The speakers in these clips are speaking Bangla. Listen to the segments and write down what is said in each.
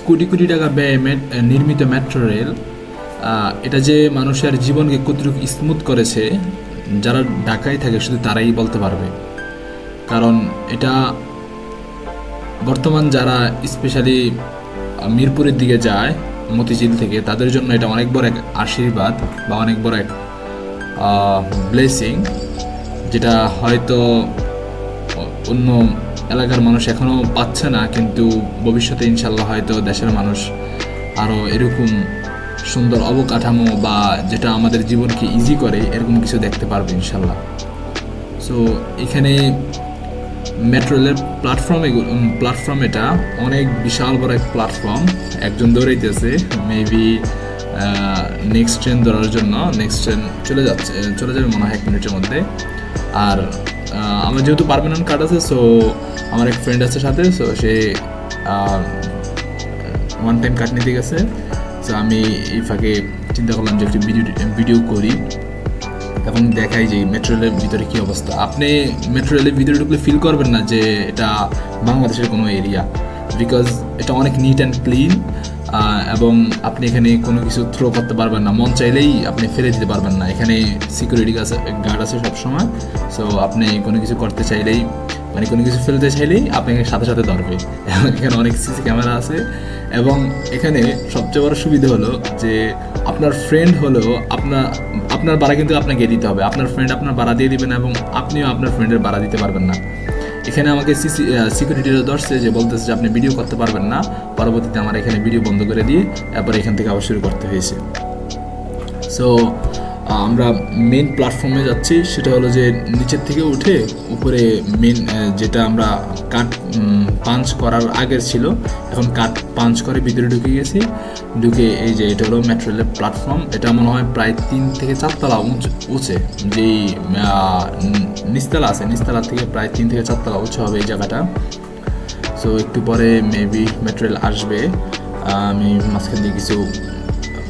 কোটি কোটি টাকা ব্যয়ে নির্মিত মেট্রো রেল, এটা যে মানুষের জীবনকে কতটুকু স্মুথ করেছে, যারা ঢাকায় থাকে শুধু তারাই বলতে পারবে। কারণ এটা বর্তমান যারা স্পেশালি মিরপুরের দিকে যায় মতিঝিল থেকে, তাদের জন্য এটা অনেক বড় এক আশীর্বাদ বা অনেক বড় এক ব্লেসিং, যেটা হয়তো অন্য এলাকার মানুষ এখনও পাচ্ছে না, কিন্তু ভবিষ্যতে ইনশাল্লাহ হয়তো দেশের মানুষ আরও এরকম সুন্দর অবকাঠামো বা যেটা আমাদের জীবনকে ইজি করে এরকম কিছু দেখতে পারবে ইনশাল্লাহ। সো এখানে মেট্রো রেলের প্ল্যাটফর্ম এটা অনেক বিশাল বড় এক প্ল্যাটফর্ম। একজন দৌড়াইতেছে মেবি নেক্সট ট্রেন ধরার জন্য। নেক্সট ট্রেন চলে যাবে মনে হয় 1 মিনিটের মধ্যে। আর আমার যেহেতু পার্মানেন্ট কার্ড আছে, সো আমার এক ফ্রেন্ড আছে সাথে, সো সে ওয়ান টাইম কার্ড নিতে গেছে। সো আমি এই ফাঁকে চিন্তা করলাম যে একটি ভিডিও করি এবং দেখাই যে মেট্রো রেলের ভিতরে কী অবস্থা। আপনি মেট্রো রেলের ভিতরে ঢুকলে ফিল করবেন না যে এটা বাংলাদেশের কোনো এরিয়া, বিকজ এটা অনেক নিট অ্যান্ড ক্লিন, এবং আপনি এখানে কোনো কিছু থ্রো করতে পারবেন না, মন চাইলেই আপনি ফেলে দিতে পারবেন না। এখানে সিকিউরিটি গার্ড আছে সবসময়। সো আপনি কোনো কিছু করতে চাইলেই, মানে কোনো কিছু ফেলতে চাইলেই আপনাকে সাথে সাথে ধরবে। এখানে অনেক সিসি ক্যামেরা আছে, এবং এখানে সবচেয়ে বড় সুবিধা হলো যে আপনার ফ্রেন্ড হলেও আপনার ভাড়া কিন্তু আপনাকে দিতে হবে। আপনার ফ্রেন্ড আপনার ভাড়া দিয়ে দিবেন এবং আপনিও আপনার ফ্রেন্ডের ভাড়া দিতে পারবেন না। এখানে আমাকে সিকিউরিটিরা ধরছে যে বলতেছে যে আপনি ভিডিও করতে পারবেন না। পরবর্তীতে আমার এখানে ভিডিও বন্ধ করে দিয়ে এরপর এখান থেকে আবার শুরু করতে হয়েছে। সো আমরা মেন প্ল্যাটফর্মে যাচ্ছি, সেটা হলো যে নিচের থেকে উঠে উপরে মেন যেটা আমরা কাট পাঞ্চ করার আগের ছিল, এখন কাট পাঞ্চ করে ভিতরে ঢুকে গেছি। ঢুকে এই যে এটা হলো মেট্রো রেলের প্ল্যাটফর্ম। এটা মনে হয় প্রায় 3 থেকে 4 তলা উঁচে, যেই নিচতলা আছে, নিচতলা থেকে প্রায় 3 থেকে 4 তলা উঁচু হবে এই জায়গাটা। সো একটু পরে মেবি মেট্রো রেল আসবে। আমি মাঝখান দিয়ে কিছু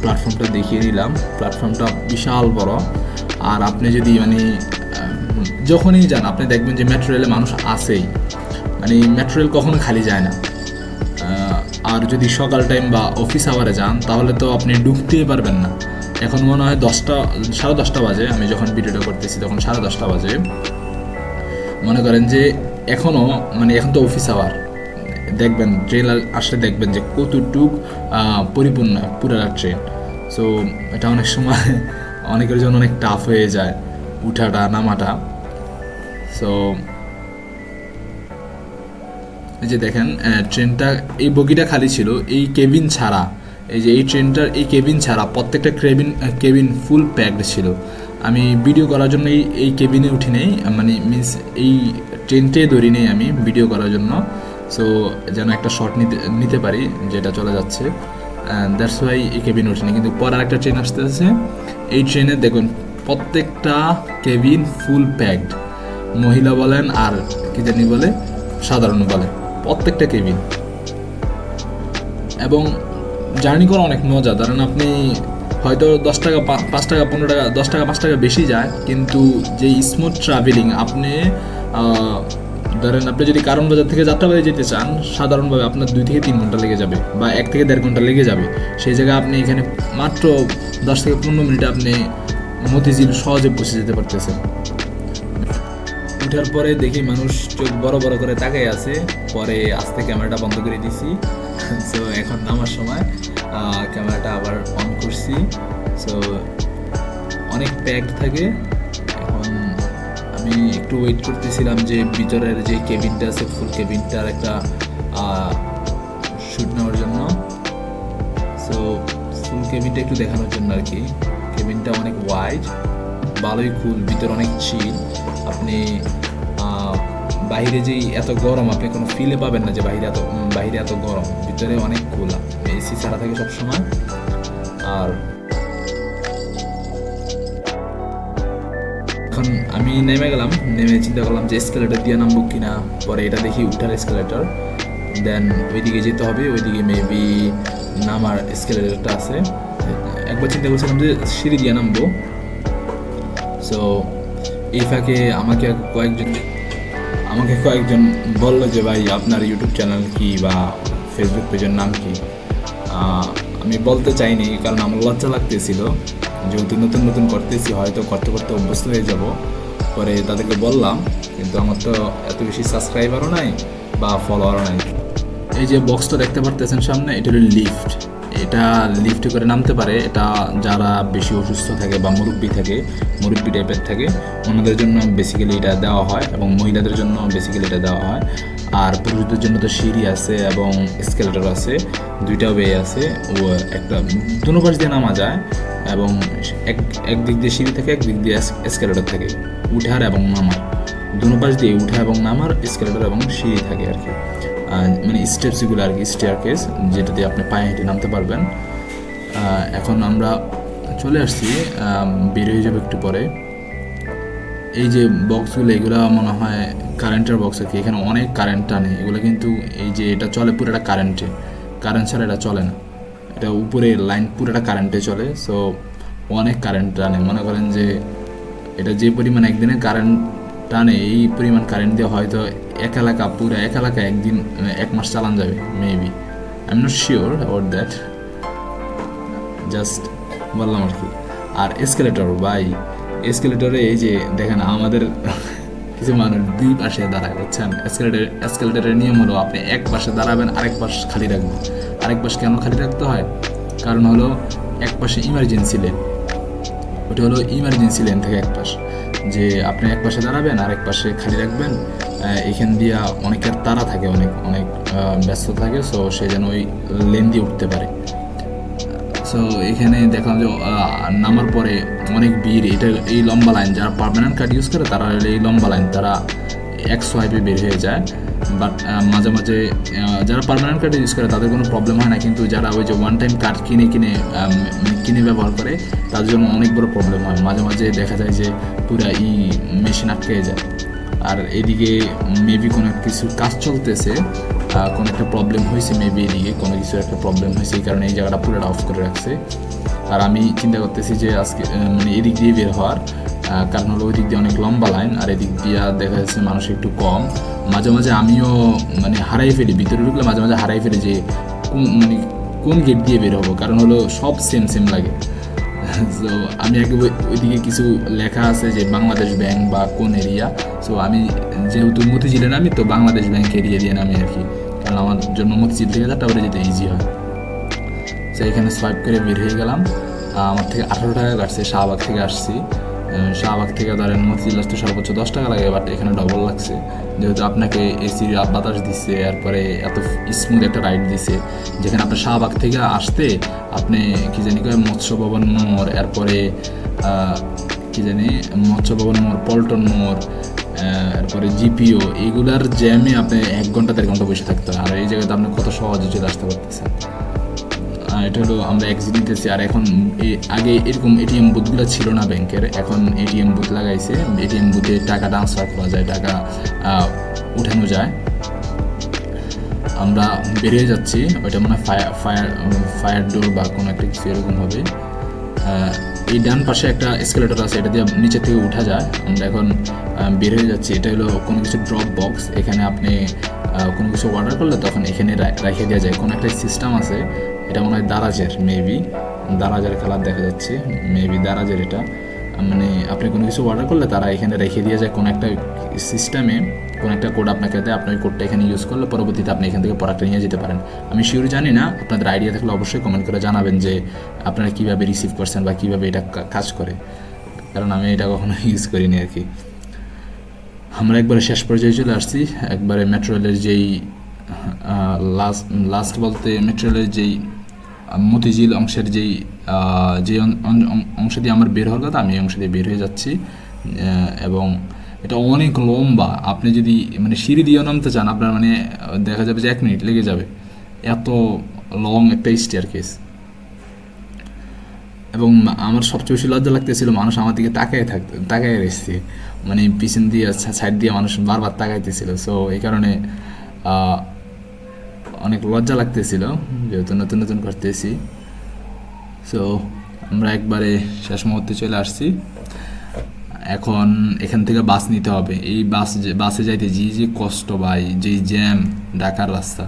প্ল্যাটফর্মটা দেখিয়ে দিলাম। প্ল্যাটফর্মটা বিশাল বড়। আর আপনি যদি মানে যখনই যান আপনি দেখবেন যে মেট্রো রেলে মানুষ আসেই, মানে মেট্রো রেল কখনো খালি যায় না। আর যদি সকাল টাইম বা অফিস আওয়ারে যান তাহলে তো আপনি ঢুকতেই পারবেন না। এখন মনে হয় 10টা বাজে, আমি যখন ভিডিওটা করতেছি তখন 10:30 বাজে। মনে করেন যে এখনও মানে এখন তো অফিস আওয়ার, দেখবেন ট্রেন আসলে দেখবেন যে কতটুক পরিপূর্ণ পুরা ট্রেন। সো এটা অনেক সময় অনেকের জন্য অনেক টাফ হয়ে যায় উঠাটা নামাটা। সো এই যে দেখেন ট্রেনটা, এই বগিটা খালি ছিল, এই কেবিন ছাড়া, এই যে এই ট্রেনটার এই কেবিন ছাড়া প্রত্যেকটা কেবিন ফুল প্যাকড ছিল। আমি ভিডিও করার জন্য এই কেবিনে উঠি নেই, মানে মিনস এই ট্রেনটাই ধরি নেই আমি ভিডিও করার জন্য। সো যেন একটা শট নিতে পারি যেটা চলে যাচ্ছে, দ্যাটস ওয়াই এই কেবিনে উঠিনি। কিন্তু পর আরেকটা ট্রেন আসতেছে, এই ট্রেনে দেখুন প্রত্যেকটা কেবিন ফুল প্যাকড, মহিলা বলেন আর কি জানি বলে সাধারণ বলে, প্রত্যেকটা কেবিন। এবং জার্নি করা অনেক মজা। ধরেন আপনি হয়তো 10 টাকা 5 টাকা 15 টাকা 10 টাকা 5 টাকা বেশি যায়, কিন্তু যে স্মুথ ট্রাভেলিং আপনি ধরেন আপনি যদি কারণ বাজার থেকে যাত্রাবাড়ি যেতে চান, সাধারণভাবে আপনার 2 থেকে 3 ঘন্টা লেগে যাবে বা 1 থেকে 1.5 ঘন্টা লেগে যাবে। সেই জায়গায় আপনি এখানে মাত্র 10 থেকে 15 মিনিটে আপনি মতিঝিল সহজে পৌঁছে যেতে পারতেছেন। উঠার পরে দেখি মানুষ চোখ বড় বড় করে তাকাই আছে, পরে আস্তে ক্যামেরাটা বন্ধ করে দিছি। সো এখন নামার সময় ক্যামেরাটা আবার অন করছি। সো অনেক প্যাকড থাকে। এখন আমি একটু ওয়েট করতেছিলাম যে ভিতরের যে কেবিনটা আছে ফুল কেবিনটার একটা শ্যুট নেওয়ার জন্য। সো ফুল কেবিনটা একটু দেখানোর জন্য আর কি। কেবিনটা অনেক ওয়াইড, ভালোই কুল, ভিতরে অনেক চিল। আপনি বাইরে যেই এত গরম আপনি কোনো ফিলে পাবেন না যে বাইরে এত গরম, ভিতরে অনেক কুল, এসি ছাড়া থাকে সবসময়। আর এখন আমি নেমে গেলাম, নেমে চিন্তা করলাম যে এসকেলেটর দিয়ে নামবো কিনা। পরে এটা দেখি উঠার এসকেলেটর, দেন ওইদিকে যেতে হবে, ওইদিকে মেবি নামার এসকেলেটরটা আছে। একবার চিন্তা করছিলাম যে সিঁড়ি দিয়ে নামবো। সো এই ফাঁকে আমাকে কয়েকজন বললো যে ভাই আপনার ইউটিউব চ্যানেল কি বা ফেসবুক পেজের নাম কি। আমি বলতে চাইনি কারণ আমার লজ্জা লাগতেছিল, যেহেতু নতুন নতুন করতেছি হয়তো করতে করতে অভ্যস্ত হয়ে যাব। পরে তাদেরকে বললাম, কিন্তু আমার তো এত বেশি সাবস্ক্রাইবারও নাই বা ফলোয়ারও নাই। এই যে বক্সটা দেখতে পারতেছেন সামনে, এটা হলো লিফট। এটা লিফটে করে নামতে পারে। এটা যারা বেশি অসুস্থ থাকে বা মুরব্বি টাইপের থাকে ওনাদের জন্য বেসিক্যালি এটা দেওয়া হয়, এবং মহিলাদের জন্য বেসিক্যালি এটা দেওয়া হয়। আর পুরুষদের জন্য তো সিঁড়ি আছে এবং এসকেলেটর আছে, দুইটা ওয়ে আছে। ও একটা দুনো পাশ দিয়ে নামা যায়, এবং এক দিক দিয়ে সিঁড়ি থাকে, এক দিক দিয়ে এসকেলেটর থাকে, উঠার এবং নামার দুনো পাশ দিয়ে উঠা এবং নামার এসকেলেটর এবং সিঁড়ি থাকে আর কি। মানে স্টেপসগুলো আর কি, স্টেয়ারকেস, যেটা দিয়ে আপনি পায়ে হেঁটে নামতে পারবেন। এখন আমরা চলে আসছি, বের হয়ে যাবো একটু পরে। এই যে বক্সগুলো, এগুলো মনে হয় কারেন্টের বক্স আর কি। এখানে অনেক কারেন্ট টানে এগুলো, কিন্তু এই যে এটা চলে পুরোটা কারেন্টে, কারেন্ট ছাড়া এটা চলে না। এটা উপরে লাইন পুরোটা কারেন্টে চলে, সো অনেক কারেন্ট টানে। মনে করেন যে এটা যে পরিমাণ একদিনে কারেন্ট টানে, এই পরিমাণ কারেন্ট দিয়ে হয়তো পুরো এক এলাকা একদিন 1 মাস চালান যাবে maybe. I am not sure about that, just বললাম আর কি। আর এসকেলেটর ভাই, এসকেলেটরে এই যে দেখেন আমাদের কিছু মানুষ দুই পাশে দাঁড়ায়, বুঝছেন। এসকেলেটরের নিয়ম হলো আপনি এক পাশে দাঁড়াবেন, আরেক পাশ খালি রাখবেন। আরেক পাশ কেন খালি রাখতে হয়? কারণ হলো এক পাশে ইমার্জেন্সি লেন, ওটা হলো ইমার্জেন্সি লেন থেকে এক পাশ, যে আপনি এক পাশে দাঁড়াবেন আর এক পাশে খালি রাখবেন। এখান দিয়ে অনেকের তাড়া থাকে, অনেক ব্যস্ত থাকে, সো সে যেন ওই লেন দিয়ে উঠতে পারে। সো এখানে দেখলাম যে নামার পরে অনেক ভিড়। এটা এই লম্বা লাইন, যারা পার্মানেন্ট কার্ড ইউজ করে তারা এই লম্বা লাইন, তারা এক সোয়াইপে বের হয়ে যায়। বাট মাঝে মাঝে যারা পার্মানেন্ট কার্ড ইউজ করে তাদের কোনো প্রবলেম হয় না, কিন্তু যারা ওই যে ওয়ান টাইম কার্ড কিনে ব্যবহার করে তাদের জন্য অনেক বড় প্রবলেম হয়। মাঝে মাঝে দেখা যায় যে পুরা মেশিন আটকে যায়। আর এদিকে মেবি কোনো কিছু কাজ চলতেছে, কোনো একটা প্রবলেম হয়েছে, মেবি এদিকে কোনো কিছু একটা প্রবলেম হয়েছে, এই কারণে এই জায়গাটা পুরোটা অফ করে রাখছে। আর আমি চিন্তা করতেছি যে আজকে মানে এদিক দিয়ে বের হওয়ার, কারণ হলো ওই দিক দিয়ে অনেক লম্বা লাইন, আর এদিক দিয়ে দেখা যাচ্ছে মানুষ একটু কম। মাঝে মাঝে আমিও মানে হারাই ফেলি, ভিতরে ঢুকলে মাঝে মাঝে হারাই ফেলি যে কোন গেট দিয়ে বের হবো, কারণ হলো সব সেম লাগে। সো আমি আগে ওইদিকে কিছু লেখা আছে যে বাংলাদেশ ব্যাংক বা কোন এরিয়া, সো আমি যেহেতু মতিঝিলে নামি তো বাংলাদেশ ব্যাংক এরিয়া দিয়ে নামি আর কি, কারণ আমার জন্য মতিঝিল থেকে টাওয়ারে যেতে ইজি হয়। সো এখানে সোয়াইপ করে বের হয়ে গেলাম। আমার থেকে 18 টাকা কাটছে, শাহবাগ থেকে আসছি। শাহবাগ থেকে ধরেন মতিঝিল আসতে সর্বোচ্চ 10 টাকা লাগে, বাট এখানে ডবল লাগছে, যেহেতু আপনাকে এসির বাতাস দিচ্ছে, এরপরে এত স্মুথ একটা রাইড দিছে, যেখানে আপনার শাহবাগ থেকে আসতে আপনি কি জানি কয় মৎস্য ভবন মোড়, এরপরে কি জানি মৎস্য ভবন মোড়, পল্টন মোড়, এরপরে জিপিও, এইগুলার জ্যামে আপনি 1 ঘন্টা 1.5 ঘন্টা বসে থাকতে হয়। আর এই জায়গাতে আপনি কত সহজে চলে আসতে পারতেছেন। এটা হলো আমরা এক্সিট নিতেছি। আর এখন আগে এরকম এটিএম বুথগুলো ছিল না ব্যাংকের, এখন এটিএম বুথ লাগাইছে। এটিএম বুথে টাকা ট্রান্সফার করা যায়, টাকা উঠানো যায়। আমরা বেরিয়ে যাচ্ছি, ওইটা মনে হয় ফায়ার ডোর বা কোনো একটা কিছু এরকম হবে। এই ডান পাশে একটা এসকেলেটর আছে, এটা দিয়ে নিচে থেকে উঠা যায়। আমরা এখন বের হয়ে যাচ্ছি। এটা হলো কোনো কিছু ড্রপ বক্স, এখানে আপনি কোনো কিছু অর্ডার করলে তখন এখানে রেখে দেওয়া যায়। কোনো একটা সিস্টেম আছে, এটা মনে হয় দারাজের, মেবি দারাজের খেলার দেখা যাচ্ছে, মেবি দারাজের। এটা মানে আপনি কোনো কিছু অর্ডার করলে তারা এখানে রেখে দিয়ে যায় কোনো একটা সিস্টেমে, কোনো একটা কোড আপনাকে দেয়, আপনি ওই কোডটা এখানে ইউজ করলে পরবর্তীতে আপনি এখান থেকে প্রোডাক্টটা নিয়ে যেতে পারেন। আমি শিওর জানি না, আপনাদের আইডিয়া থাকলে অবশ্যই কমেন্ট করে জানাবেন যে আপনারা কীভাবে রিসিভ করছেন বা কীভাবে এটা কাজ করে, কারণ আমি এটা কখনো ইউজ করিনি আর কি। আমরা একবারে শেষ পর্যায়ে চলে আসছি, একবারে মেট্রো রেলের যেই লাস্ট বলতে মেট্রো রেলের যেই মতিঝিল অংশের যে অংশ দিয়ে আমার বের হওয়ার কথা, আমি এই অংশ দিয়ে বের হয়ে যাচ্ছি। এবং এটা অনেক লম্বা, আপনি যদি মানে সিঁড়ি দিয়েও নামতে চান আপনার মানে দেখা যাবে যে 1 মিনিট লেগে যাবে, এত লং একটা স্টেয়ারকেস। এবং আমার সবচেয়ে বেশি লজ্জা লাগতেছিল, মানুষ আমার দিকে তাকায় রয়েছে, মানে পিছন দিয়ে সাইড দিয়ে মানুষ বারবার তাকাইতেছিল। সো এই কারণে অনেক লজ্জা লাগতেছিল, যেহেতু নতুন করতেছি। সো আমরা একবারে শেষ মুহূর্তে চলে আসছি। এখন এখান থেকে বাস নিতে হবে। এই বাসে যাইতে যে কষ্ট ভাই, যে জ্যাম, ঢাকার রাস্তা,